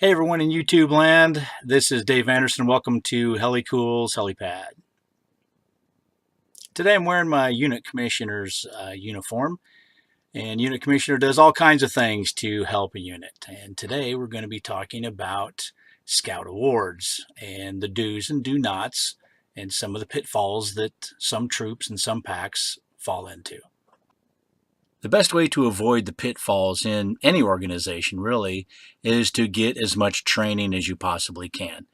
Hey everyone in YouTube land, this is Dave Anderson. Welcome to Helicool's Helipad. Today I'm wearing my unit commissioner's uniform, and unit commissioner does all kinds of things to help a unit. And today we're going to be talking about scout awards and the do's and do nots and some of the pitfalls that some troops and some packs fall into. The best way to avoid the pitfalls in any organization, really, is to get as much training as you possibly can.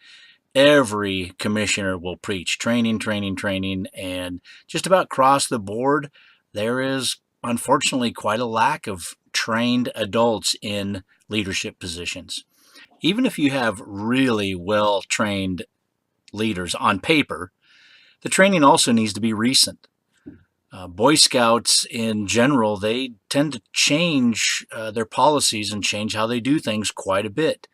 Every commissioner will preach training, training, training, and just about across the board, there is unfortunately quite a lack of trained adults in leadership positions. Even if you have really well-trained leaders on paper, the training also needs to be recent. Boy Scouts in general, they tend to change their policies and change how they do things quite a bit.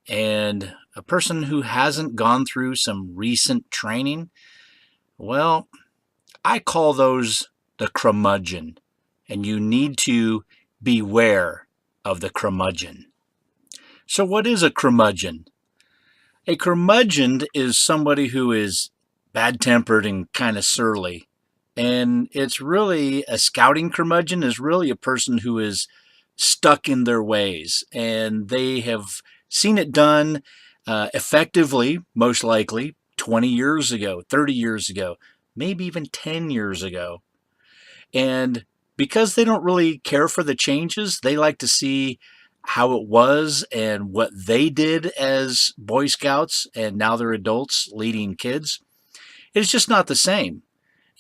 And a person who hasn't gone through some recent training, well, I call those the curmudgeon. And you need to beware of the curmudgeon. So what is a curmudgeon? A curmudgeon is somebody who is bad-tempered and kind of surly. And it's really, a scouting curmudgeon is really a person who is stuck in their ways, and they have seen it done effectively, most likely, 20 years ago, 30 years ago, maybe even 10 years ago. And because they don't really care for the changes, they like to see how it was and what they did as Boy Scouts, and now they're adults leading kids. It's just not the same.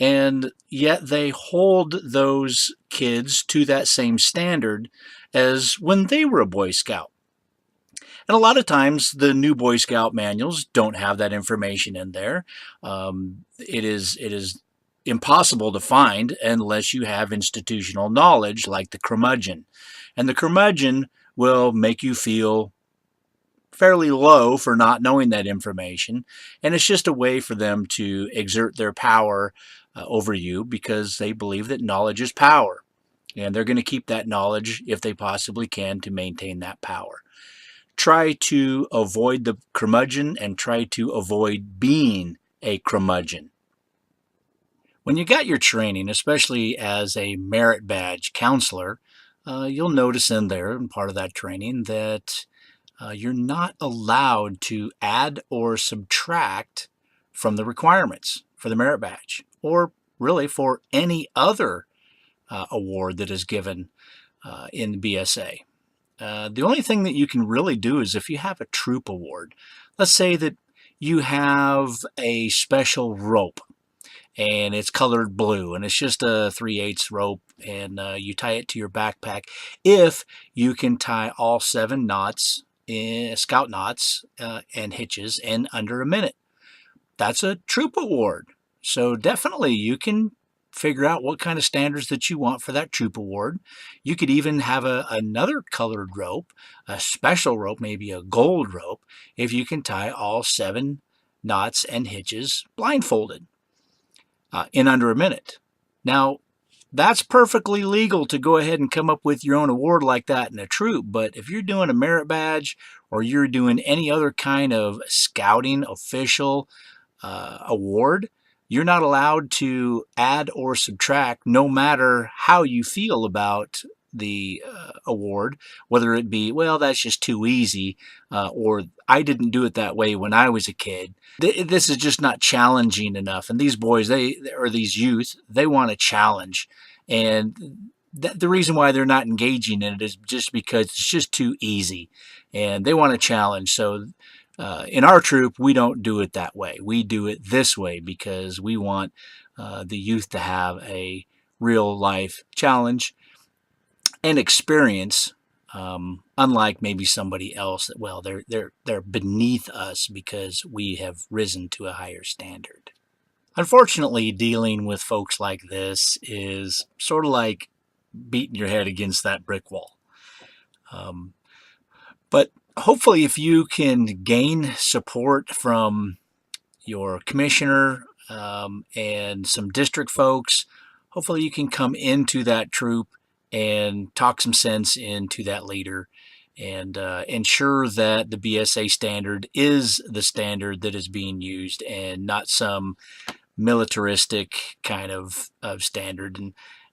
And yet they hold those kids to that same standard as when they were a Boy Scout. And a lot of times the new Boy Scout manuals don't have that information in there. It is impossible to find unless you have institutional knowledge like the curmudgeon. And the curmudgeon will make you feel fairly low for not knowing that information. And it's just a way for them to exert their power over you, because they believe that knowledge is power, and they're going to keep that knowledge if they possibly can to maintain that power. Try to avoid the curmudgeon and try to avoid being a curmudgeon. When you got your training, especially as a merit badge counselor, you'll notice in there, in part of that training, that you're not allowed to add or subtract from the requirements for the merit badge, or really for any other award that is given in BSA. The only thing that you can really do is if you have a troop award. Let's say that you have a special rope and it's colored blue and it's just a 3/8 rope, and you tie it to your backpack. If you can tie all 7 knots, scout knots and hitches in under a minute, that's a troop award. So definitely you can figure out what kind of standards that you want for that troop award. You could even have another colored rope, a special rope, maybe a gold rope, if you can tie all 7 knots and hitches blindfolded in under a minute. Now, that's perfectly legal to go ahead and come up with your own award like that in a troop, but if you're doing a merit badge or you're doing any other kind of scouting official award, you're not allowed to add or subtract, no matter how you feel about the award, whether it be, well, that's just too easy, or I didn't do it that way when I was a kid. This is just not challenging enough. And these boys, these youth, they want a challenge. And the reason why they're not engaging in it is just because it's just too easy. And they want a challenge. So in our troop, we don't do it that way. We do it this way because we want the youth to have a real life challenge and experience, unlike maybe somebody else that, well, they're beneath us because we have risen to a higher standard. Unfortunately, dealing with folks like this is sort of like beating your head against that brick wall. But hopefully, if you can gain support from your commissioner and some district folks, hopefully you can come into that troop and talk some sense into that leader and ensure that the BSA standard is the standard that is being used and not some militaristic kind of standard.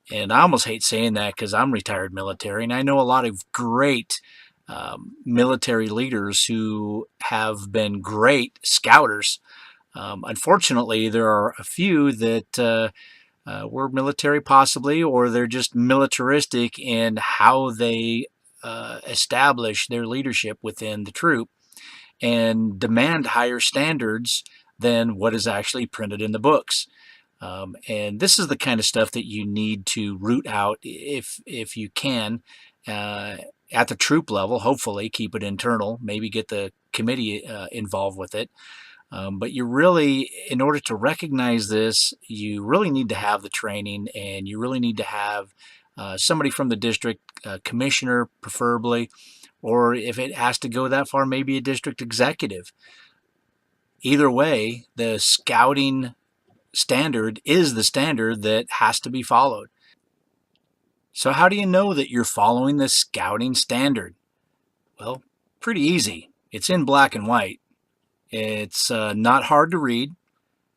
And I almost hate saying that because I'm retired military, and I know a lot of great military leaders who have been great scouters. Unfortunately, there are a few that were military possibly, or they're just militaristic in how they establish their leadership within the troop and demand higher standards than what is actually printed in the books. And this is the kind of stuff that you need to root out if you can at the troop level. Hopefully, keep it internal. Maybe get the committee involved with it. But you really, in order to recognize this, you really need to have the training, and you really need to have somebody from the district, commissioner preferably, or if it has to go that far, maybe a district executive. Either way, the scouting standard is the standard that has to be followed. So how do you know that you're following the scouting standard? Well, pretty easy. It's in black and white. It's not hard to read.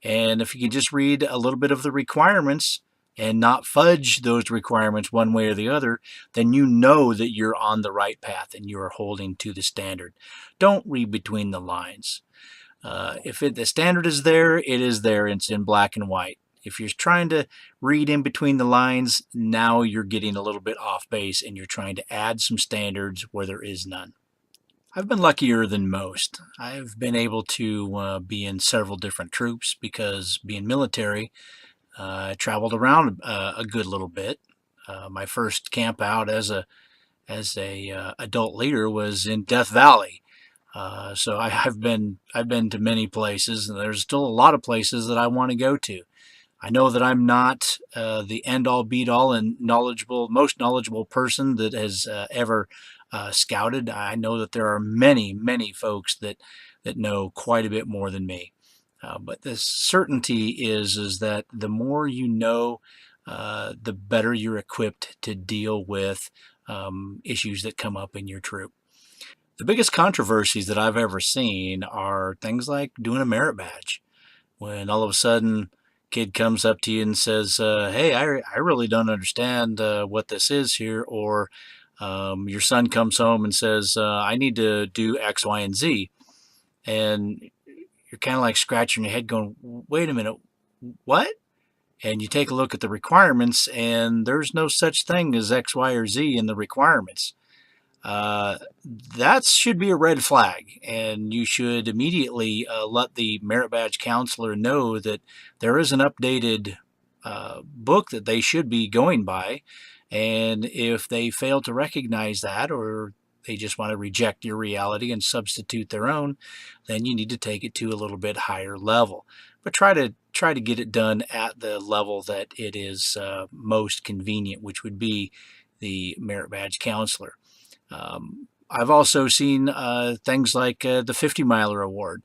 And if you can just read a little bit of the requirements and not fudge those requirements one way or the other, then you know that you're on the right path and you are holding to the standard. Don't read between the lines. If the standard is there, it is there. It's in black and white. If you're trying to read in between the lines, now you're getting a little bit off base and you're trying to add some standards where there is none. I've been luckier than most. I've been able to be in several different troops because being military, I traveled around a good little bit. My first camp out as a adult leader was in Death Valley. So I've been to many places, and there's still a lot of places that I want to go to. I know that I'm not the end-all, be-all, and most knowledgeable person that has ever scouted. I know that there are many, many folks that know quite a bit more than me. But the certainty is that the more you know, the better you're equipped to deal with issues that come up in your troop. The biggest controversies that I've ever seen are things like doing a merit badge. When all of a sudden kid comes up to you and says, hey, I really don't understand what this is here, or your son comes home and says, I need to do X, Y, and Z. And you're kind of like scratching your head going, wait a minute, what? And you take a look at the requirements, and there's no such thing as X, Y, or Z in the requirements. That should be a red flag, and you should immediately let the merit badge counselor know that there is an updated book that they should be going by, and if they fail to recognize that, or they just want to reject your reality and substitute their own, then you need to take it to a little bit higher level. But try to get it done at the level that it is most convenient, which would be the merit badge counselor. I've also seen things like the 50 miler award,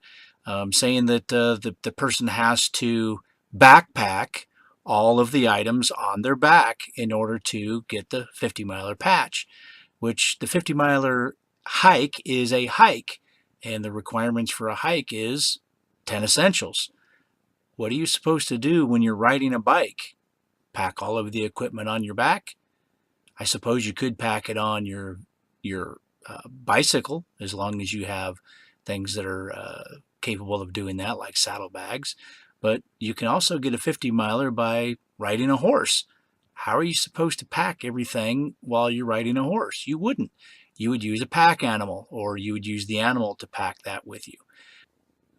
saying that the person has to backpack all of the items on their back in order to get the 50 miler patch, which the 50 miler hike is a hike, and the requirements for a hike is 10 essentials. What are you supposed to do when you're riding a bike? Pack all of the equipment on your back? I suppose you could pack it on your bicycle, as long as you have things that are capable of doing that, like saddlebags. But you can also get a 50 miler by riding a horse. How are you supposed to pack everything while you're riding a horse? You wouldn't. You would use a pack animal, or you would use the animal to pack that with you.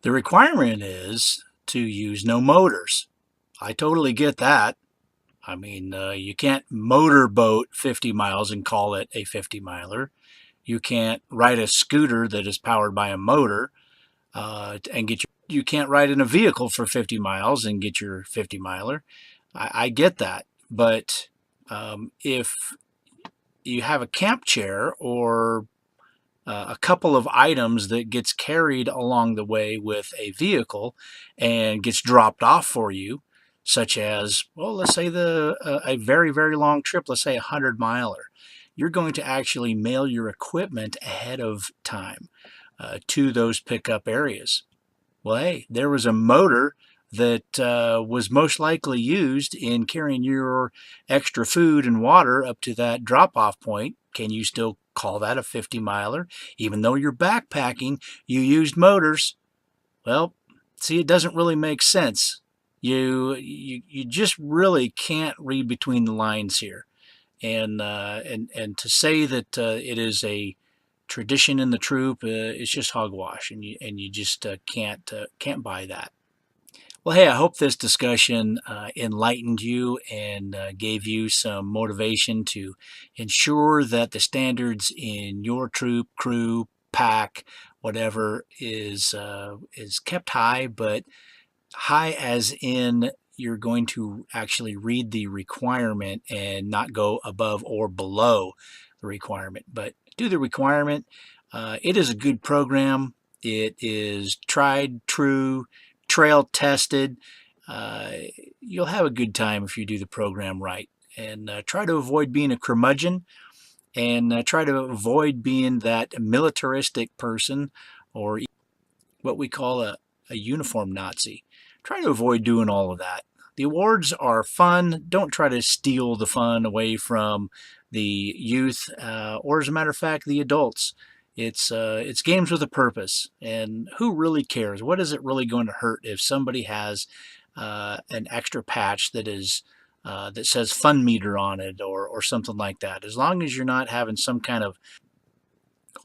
The requirement is to use no motors. I totally get that. I mean, you can't motorboat 50 miles and call it a 50 miler. You can't ride a scooter that is powered by a motor and get your. You can't ride in a vehicle for 50 miles and get your 50 miler. I get that, but if you have a camp chair or a couple of items that gets carried along the way with a vehicle and gets dropped off for you, such as, well, let's say a very, very long trip, let's say a 100 miler. you're going to actually mail your equipment ahead of time to those pickup areas. Well, hey, there was a motor that was most likely used in carrying your extra food and water up to that drop-off point. Can you still call that a 50-miler? Even though you're backpacking, you used motors. Well, see, it doesn't really make sense. You just really can't read between the lines here. And to say that it is a tradition in the troop, it's just hogwash, and you just can't buy that. Well, hey, I hope this discussion enlightened you and gave you some motivation to ensure that the standards in your troop, crew, pack, whatever is kept high, but high as in you're going to actually read the requirement and not go above or below the requirement, but do the requirement. It is a good program. It is tried, true, trail tested. You'll have a good time if you do the program right. And try to avoid being a curmudgeon, and try to avoid being that militaristic person, or what we call a uniform Nazi. Try to avoid doing all of that. The awards are fun. Don't try to steal the fun away from the youth, or as a matter of fact, the adults. It's games with a purpose, and who really cares? What is it really going to hurt if somebody has an extra patch that is that says fun meter on it, or something like that? As long as you're not having some kind of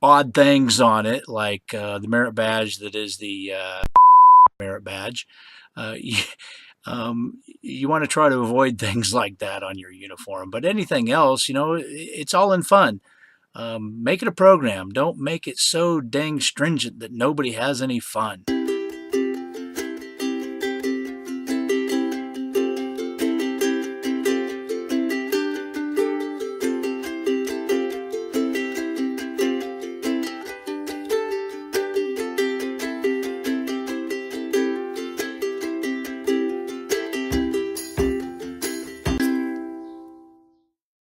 odd things on it, like the merit badge that is the merit badge. You want to try to avoid things like that on your uniform. But anything else, it's all in fun. Make it a program. Don't make it so dang stringent that nobody has any fun.